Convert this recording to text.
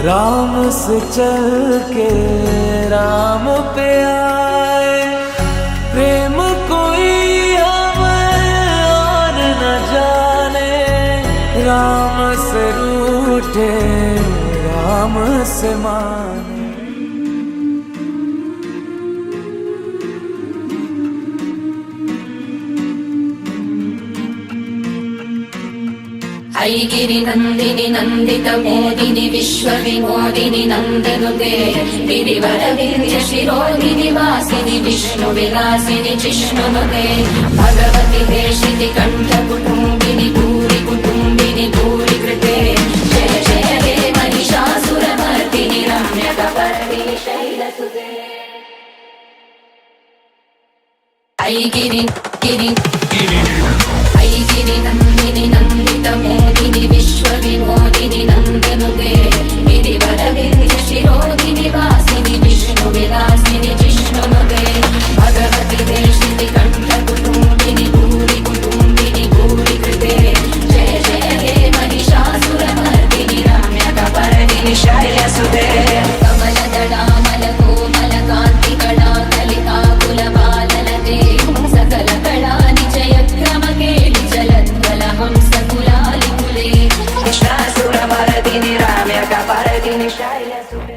राम से चल के राम पे आए, प्रेम कोई हमें और न जाने। राम से रूठे राम से माने। ऐगिरि नन्दिनि नन्दित मोदिनि विश्व विनोदिनि नन्दनुते गिरिवर विंध्य शिरोधिनि वासिनि विष्णु विलासिनि जिष्णुनुते भगवति देशिति कण्ठ कुटुम्बिनि भूरि कुटुम्बिनि भूरि कृते जय जय हे महिषासुरमर्दिनि रम्यकपर्दिनि शैलसुते। ऐगिरि गिरि ऐगिरि नन्दिनि नन्दित मोदिनि विश्व विनोदिनि नन्दनुते गिरिवर विंध्य शिरोधिनि वासिनि विष्णु विलासिनि जिष्णुनुते भगवति देशिति कण्ठ कुटुम्बिनि भूरि कुटुम्बिनि भूरि कृते जय जय हे महिषासुरमर्दिनि रम्यकपर्दिनि शैलसुते। कमलदलामल कोमल कान्तिकला कलिका कुलबाललते सकल कला महिषासुरमर्दिनि रम्यकपर्दिनि शैलसुते।